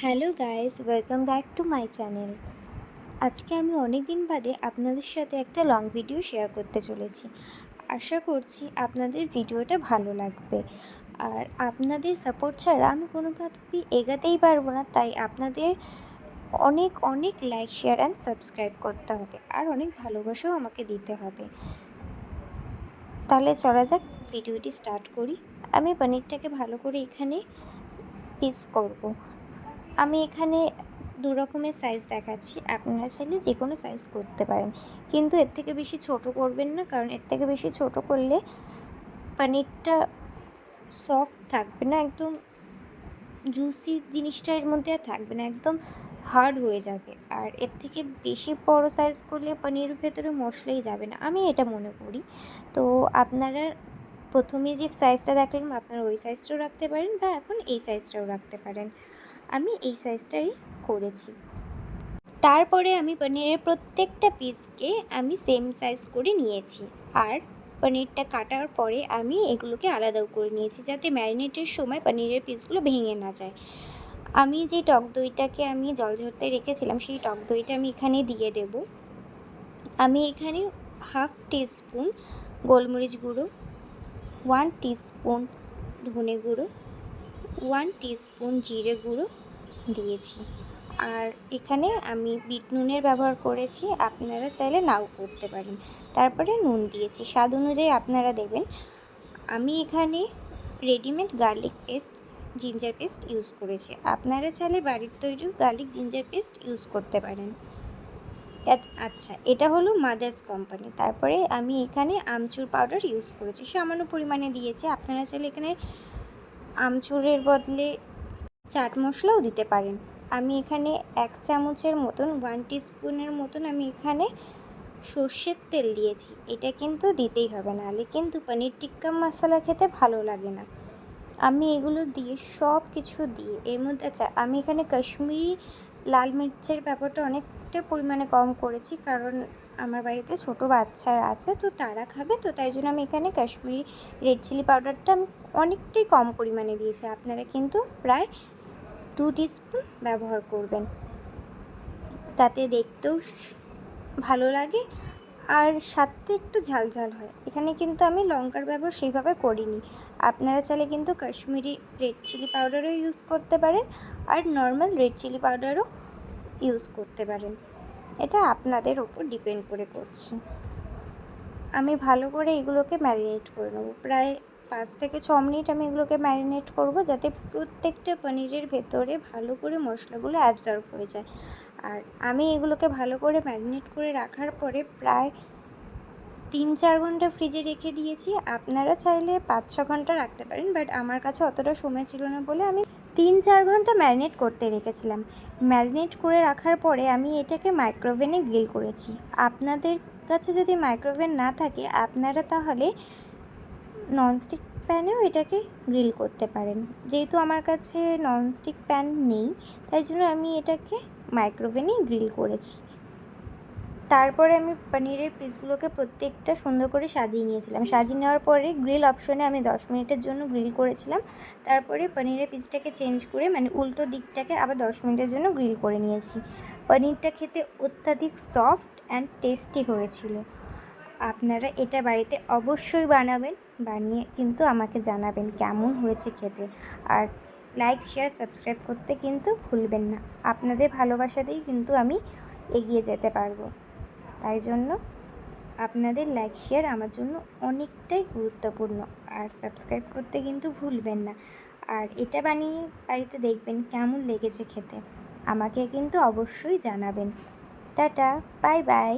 Hello guys, welcome back to my channel. আজকে আমি অনেক দিন বাদে আপনাদের সাথে একটা লং ভিডিও শেয়ার করতে চলেছি। আশা করছি আপনাদের ভিডিওটা ভালো লাগবে। আর আপনাদের সাপোর্ট ছাড়া আমি কোনোভাবেই এগাতেই পারবো না, তাই আপনাদের অনেক অনেক লাইক, শেয়ার অ্যান্ড সাবস্ক্রাইব করতে হবে আর অনেক ভালোবাসাও আমাকে দিতে হবে। তাহলে চলা যাক, ভিডিওটি স্টার্ট করি। আমি পনিরটাকে ভালো করে এখানে পিস করব। আমি এখানে দু রকমের সাইজ দেখাচ্ছি, আপনারা চাইলে যে কোনো সাইজ করতে পারেন, কিন্তু এর থেকে বেশি ছোট করবেন না, কারণ এর থেকে বেশি ছোট করলে পনিরটা সফট থাকবে না, একদম জুসি জিনিসটা এর মধ্যে আর থাকবে না, একদম হার্ড হয়ে যাবে। আর এর থেকে বেশি বড় সাইজ করলে পনিরের ভেতরে মশলাই যাবে না, আমি এটা মনে করি। তো আপনারা প্রথমে যে সাইজটা দেখলেন, আপনারা ওই সাইজটাও রাখতে পারেন বা এখন এই সাইজটাও রাখতে পারেন। আমি এই সাইজটাই করেছি। তারপরে আমি পনিরের প্রত্যেকটা পিসকে আমি সেম সাইজ করে নিয়েছি, আর পনিরটা কাটার পরে আমি এগুলোকে আলাদাও করে নিয়েছি, যাতে ম্যারিনেটের সময় পনিরের পিসগুলো ভেঙে না যায়। আমি যে টক দইটাকে আমি জল ঝরতে রেখেছিলাম, সেই টক দইটা আমি এখানে দিয়ে দেব। আমি এখানে 1/2 টিস্পুন গোলমরিচ গুঁড়ো, 1 টিস্পুন ধনে গুঁড়ো, 1 টিস্পুন জিরে গুঁড়ো দিয়েছি। আর এখানে আমি বিট নুনের ব্যবহার করেছি, আপনারা চাইলে নাও করতে পারেন। তারপরে নুন দিয়েছি, স্বাদ অনুযায়ী আপনারা দেবেন। আমি এখানে readymade garlic paste, ginger paste use করেছি, আপনারা চাইলে বাড়ির তৈরি গার্লিক জিঞ্জার পেস্ট ইউজ করতে পারেন। আচ্ছা, এটা হলো মাদার্স কোম্পানি। তারপরে আমি এখানে আমচুর পাউডার ইউজ করেছি, সামান্য পরিমাণে দিয়েছি, আপনারা চাইলে এখানে আমচুরের বদলে চাট মশলাও দিতে পারেন। আমি এখানে 1 চামচের মতন, 1 টিস্পুনের মতন আমি এখানে সর্ষের তেল দিয়েছি। এটা কিন্তু দিতেই হবে, নাহলে কিন্তু পনির টিক্কা মশলা খেতে ভালো লাগে না। আমি এগুলো দিয়ে সব কিছু দিয়ে এর মধ্যে, আচ্ছা, আমি এখানে কাশ্মীরি লাল মির্চের ব্যাপারটা অনেকটা পরিমাণে কম করেছি, কারণ আমার বাড়িতে ছোটো বাচ্চারা আছে, তো তারা খাবে, তো তাই জন্য আমি এখানে কাশ্মীরি রেড চিলি পাউডারটা আমি অনেকটাই কম পরিমাণে দিয়েছি। আপনারা কিন্তু প্রায় 2 টিস্পুন ব্যবহার করবেন, তাতে দেখতেও ভালো লাগে আর স্বাদটা একটু ঝাল ঝাল হয়। এখানে কিন্তু আমি লঙ্কার ব্যবহার সেইভাবে করিনি, আপনারা চাইলে কিন্তু কাশ্মীরি রেড চিলি পাউডারও ইউজ করতে পারেন আর নর্মাল রেড চিলি পাউডারও ইউজ করতে পারেন, এটা আপনাদের ওপর ডিপেন্ড করে করছে। আমি ভালো করে এগুলোকে ম্যারিনেট করে নেবো, প্রায় 5 থেকে 6 মিনিট আমি এগুলোকে ম্যারিনেট করব, যাতে প্রত্যেকটা পনিরের ভেতরে ভালো করে মশলাগুলো অ্যাবজর্ব হয়ে যায়। আর আমি এগুলোকে ভালো করে ম্যারিনেট করে রাখার পরে প্রায় 3-4 ঘন্টা ফ্রিজে রেখে দিয়েছি। আপনারা চাইলে 5-6 ঘন্টা রাখতে পারেন, বাট আমার কাছে অতটা সময় ছিল না বলে আমি 3-4 ঘন্টা ম্যারিনেট করতে রেখেছিলাম। ম্যারিনেট করে রাখার পরে আমি এটাকে মাইক্রোওভেনে গ্রিল করেছি। আপনাদের কাছে যদি মাইক্রোওভেন না থাকে, আপনারা তাহলে ননস্টিক প্যানেও এটাকে গ্রিল করতে পারেন। যেহেতু আমার কাছে ননস্টিক প্যান নেই, তাই জন্য আমি এটাকে মাইক্রোওভেনেই গ্রিল করেছি। তারপরে আমি পনিরের পিসগুলোকে প্রত্যেকটা সুন্দর করে সাজিয়ে নিয়েছিলাম। সাজিয়ে নেওয়ার পরে গ্রিল অপশনে আমি 10 মিনিটের জন্য গ্রিল করেছিলাম। তারপরে পনিরের পিসটাকে চেঞ্জ করে, মানে উল্টো দিকটাকে আবার 10 মিনিটের জন্য গ্রিল করে নিয়েছি। পনিরটা খেতে অত্যাধিক সফট অ্যান্ড টেস্টি হয়েছিল। আপনারা এটা বাড়িতে অবশ্যই বানাবেন, বানিয়ে কিন্তু আমাকে জানাবেন কেমন হয়েছে খেতে। আর লাইক, শেয়ার, সাবস্ক্রাইব করতে কিন্তু ভুলবেন না। আপনাদের ভালোবাসাতেই কিন্তু আমি এগিয়ে যেতে পারবো, তাই জন্য আপনাদের লাইক, শেয়ার আমার জন্য অনেকটাই গুরুত্বপূর্ণ। আর সাবস্ক্রাইব করতে কিন্তু ভুলবেন না। আর এটা বানিয়ে বাড়িতে দেখবেন কেমন লেগেছে খেতে, আমাকে কিন্তু অবশ্যই জানাবেন। Tata, bye bye.